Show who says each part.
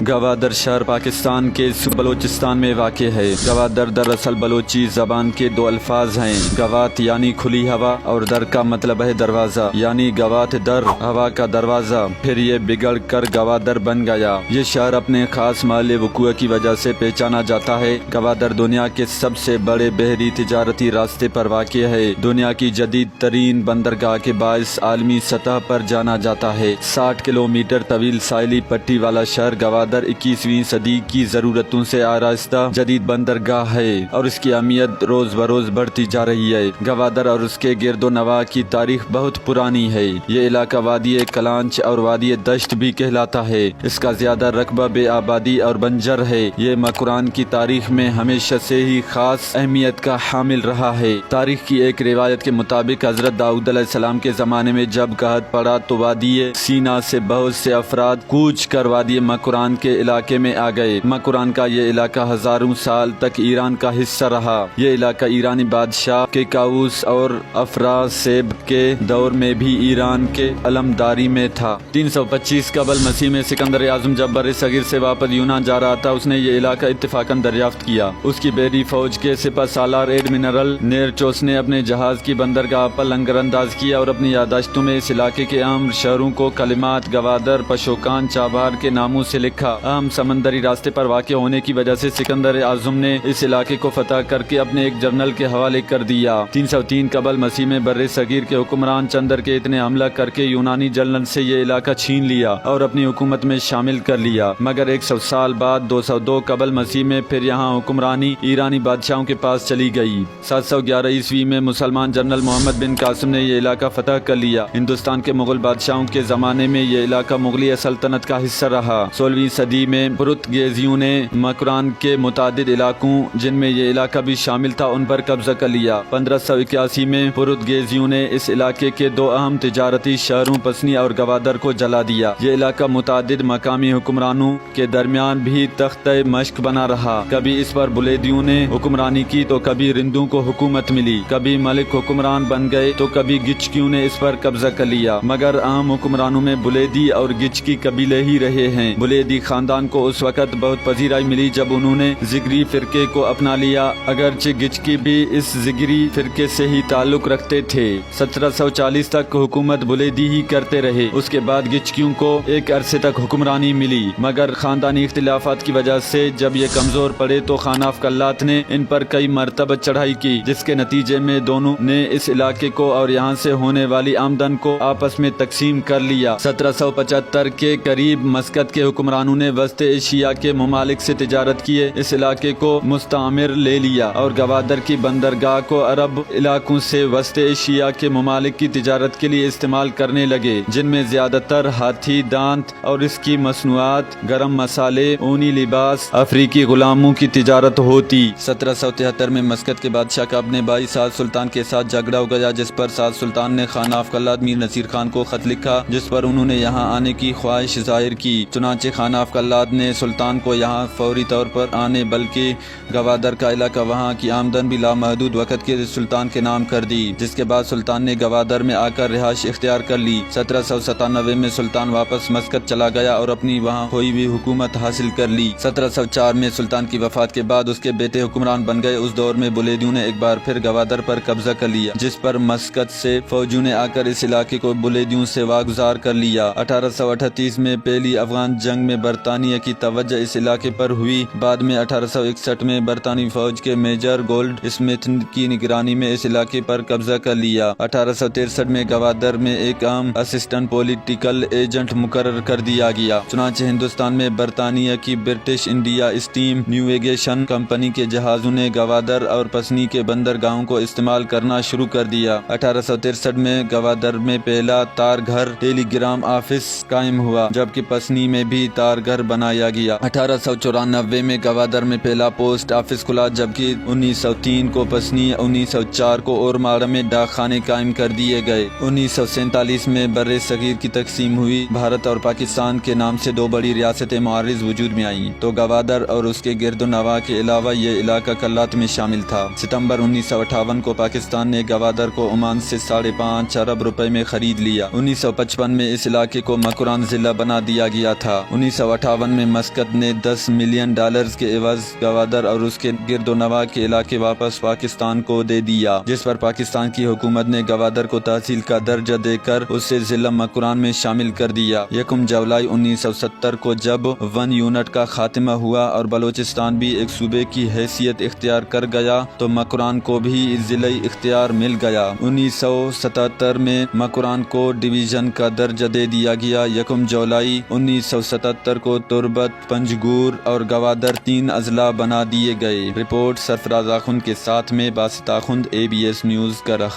Speaker 1: گوادر شہر پاکستان کے صوبہ بلوچستان میں واقع ہے۔ گوادر دراصل بلوچی زبان کے دو الفاظ ہیں، گوات یعنی کھلی ہوا اور در کا مطلب ہے دروازہ، یعنی گوات در ہوا کا دروازہ، پھر یہ بگڑ کر گوادر بن گیا۔ یہ شہر اپنے خاص محل وقوع کی وجہ سے پہچانا جاتا ہے۔ گوادر دنیا کے سب سے بڑے بحری تجارتی راستے پر واقع ہے۔ دنیا کی جدید ترین بندرگاہ کے باعث عالمی سطح پر جانا جاتا ہے۔ 60 کلومیٹر طویل ساحلی پٹی والا شہر گوادر 21ویں صدی کی ضرورتوں سے آراستہ جدید بندرگاہ ہے اور اس کی اہمیت روز بروز بڑھتی جا رہی ہے۔ گوادر اور اس کے گرد و نواح کی تاریخ بہت پرانی ہے۔ یہ علاقہ وادی کلانچ اور وادی دشت بھی کہلاتا ہے۔ اس کا زیادہ رقبہ بے آبادی اور بنجر ہے۔ یہ مقران کی تاریخ میں ہمیشہ سے ہی خاص اہمیت کا حامل رہا ہے۔ تاریخ کی ایک روایت کے مطابق حضرت داؤد علیہ السلام کے زمانے میں جب قحط پڑا تو وادی سینا سے بہت سے افراد کوچ کر وادی مقران کے علاقے میں آ گئے۔ مقران کا یہ علاقہ ہزاروں سال تک ایران کا حصہ رہا۔ یہ علاقہ ایرانی بادشاہ کیکاؤس اور افراسیب کے دور میں بھی ایران کے علمداری میں تھا۔ 325 قبل مسیح میں سکندر اعظم جب بر صغیر سے واپس یونان جا رہا تھا، اس نے یہ علاقہ اتفاقاً دریافت کیا۔ اس کی بحری فوج کے سپہ سالار ایڈمرل نیرچوس نے اپنے جہاز کی بندرگاہ پر لنگر انداز کیا اور اپنی یادداشتوں میں اس علاقے کے اہم شہروں کو کلمات گوادر، پشوکان، چابہار کے ناموں سے لکھا۔ اہم سمندری راستے پر واقع ہونے کی وجہ سے سکندر اعظم نے اس علاقے کو فتح کر کے اپنے ایک جنرل کے حوالے کر دیا۔ 303 قبل مسیح میں بر صغیر کے حکمران چندر کے اتنے حملہ کر کے یونانی جنرل سے یہ علاقہ چھین لیا اور اپنی حکومت میں شامل کر لیا، مگر 100 سال بعد 202 قبل مسیح میں پھر یہاں حکمرانی ایرانی بادشاہوں کے پاس چلی گئی۔ 711 عیسوی میں مسلمان جنرل محمد بن قاسم نے یہ علاقہ فتح کر لیا۔ ہندوستان کے مغل بادشاہوں کے زمانے میں یہ علاقہ مغلیہ سلطنت کا حصہ رہا۔ 16ویں صدی میں پرتگیزیوں نے مقران کے متعدد علاقوں جن میں یہ علاقہ بھی شامل تھا ان پر قبضہ کر لیا۔ 1581 میں پرتگیزیوں نے اس علاقے کے دو اہم تجارتی شہروں پسنی اور گوادر کو جلا دیا۔ یہ علاقہ متعدد مقامی حکمرانوں کے درمیان بھی تختہ مشق بنا رہا۔ کبھی اس پر بلیدیوں نے حکمرانی کی تو کبھی رندوں کو حکومت ملی، کبھی ملک حکمران بن گئے تو کبھی گچکیوں نے اس پر قبضہ کر لیا، مگر اہم حکمرانوں میں بلیدی اور گچکی قبیلے ہی رہے ہیں۔ بلیدی خاندان کو اس وقت بہت پذیرائی ملی جب انہوں نے زگری فرقے کو اپنا لیا، اگرچہ گچکی بھی اس زگری فرقے سے ہی تعلق رکھتے تھے۔ 1740 تک حکومت بلیدی ہی کرتے رہے۔ اس کے بعد گچکیوں کو ایک عرصے تک حکمرانی ملی، مگر خاندانی اختلافات کی وجہ سے جب یہ کمزور پڑے تو خان آف کلات نے ان پر کئی مرتبہ چڑھائی کی، جس کے نتیجے میں دونوں نے اس علاقے کو اور یہاں سے ہونے والی آمدن کو آپس میں تقسیم کر لیا۔ 1775 کے قریب مسقط کے حکمرانوں نے وسط ایشیا کے ممالک سے تجارت کیے، اس علاقے کو مستعمر لے لیا اور گوادر کی بندرگاہ کو عرب علاقوں سے وسط ایشیا کے ممالک کی تجارت کے لیے استعمال کرنے لگے، جن میں زیادہ تر ہاتھی دانت اور اس کی مصنوعات، گرم مسالے، اونی لباس، افریقی غلاموں کی تجارت ہوتی۔ 1773 میں مسقط کے بادشاہ کا اپنے بھائی سعد سلطان کے ساتھ جھگڑا ہو گیا، جس پر سعد سلطان نے خان آف کلات میر نصیر خان کو خط لکھا، جس پر انہوں نے یہاں آنے کی خواہش ظاہر کی۔ چنانچہ خان آف کلات نے سلطان کو یہاں فوری طور پر آنے بلکہ گوادر کا علاقہ وہاں کی آمدن بھی لامحدود وقت کے سلطان کے نام کر دی، جس کے بعد سلطان نے گوادر میں آ کر رہائش اختیار کر لی۔ 1797 میں سلطان واپس مسقط چلا گیا اور اپنی وہاں ہوئی ہوئی حکومت حاصل کر لی۔ 1704 میں سلطان کی وفات کے بعد اس کے بیٹے حکمران بن گئے۔ اس دور میں بلیدیوں نے ایک بار پھر گوادر پر قبضہ کر لیا، جس پر مسقط سے فوجیوں نے آ کر اس علاقے کو بلیدیوں سے واگزار کر لیا۔ 1838 میں پہلی افغان جنگ میں برطانیہ کی توجہ اس علاقے پر ہوئی۔ بعد میں 1861 میں برطانوی فوج کے میجر گولڈ اسمتھ کی نگرانی میں اس علاقے پر قبضہ کر لیا۔ 1863 میں گوادر میں ایک اہم اسسٹنٹ پولیٹیکل ایجنٹ مقرر کر دیا گیا۔ چنانچہ ہندوستان میں برطانیہ کی British India steam navigation company کے جہازوں نے گوادر اور پسنی کے بندرگاہوں کو استعمال کرنا شروع کر دیا۔ 1863 میں گوادر میں پہلا تار گھر ٹیلی گرام آفس قائم ہوا، جبکہ پسنی میں بھی تار گھر بنایا گیا۔ 1894 میں گوادر میں پہلا پوسٹ آفس کھلا، جبکہ 1903 کو پسنی، 1904 کو اورماڑہ میں ڈاک خانے قائم کر دیے گئے۔ 1947 میں بر صغیر کی تقسیم ہوئی۔ بھارت اور پاکستان کے نام سے دو بڑی ریاستیں معرض وجود میں آئیں، تو گوادر اور اس کے گرد و نواح کے علاوہ یہ علاقہ کلات میں شامل تھا۔ ستمبر 1958 کو پاکستان نے گوادر کو عمان سے 5.5 ارب روپے میں خرید لیا۔ 1955 میں اس علاقے کو مقران ضلع بنا دیا گیا تھا۔ 1958 میں مسقط نے $10 ملین کے عوض گوادر اور اس کے گرد و نواح کے علاقے واپس پاکستان کو دے دیا، جس پر پاکستان کی حکومت نے گوادر کو تحصیل کا درجہ دے کر اسے ضلع مکران میں شامل کر دیا۔ 1 جولائی 1970 کو جب 1 یونٹ کا خاتمہ ہوا اور بلوچستان بھی ایک صوبے کی حیثیت اختیار کر گیا تو مکران کو بھی ضلعی اختیار مل گیا۔ 1977 میں مکران کو ڈویژن کا درجہ دے دیا گیا۔ 1 جولائی 1977 کو تربت، پنجگور اور گوادر 3 اضلاع بنا دیے گئے۔ رپورٹ سرفراز آخند کے ساتھ میں باسط آخند، ABS نیوز کرخ۔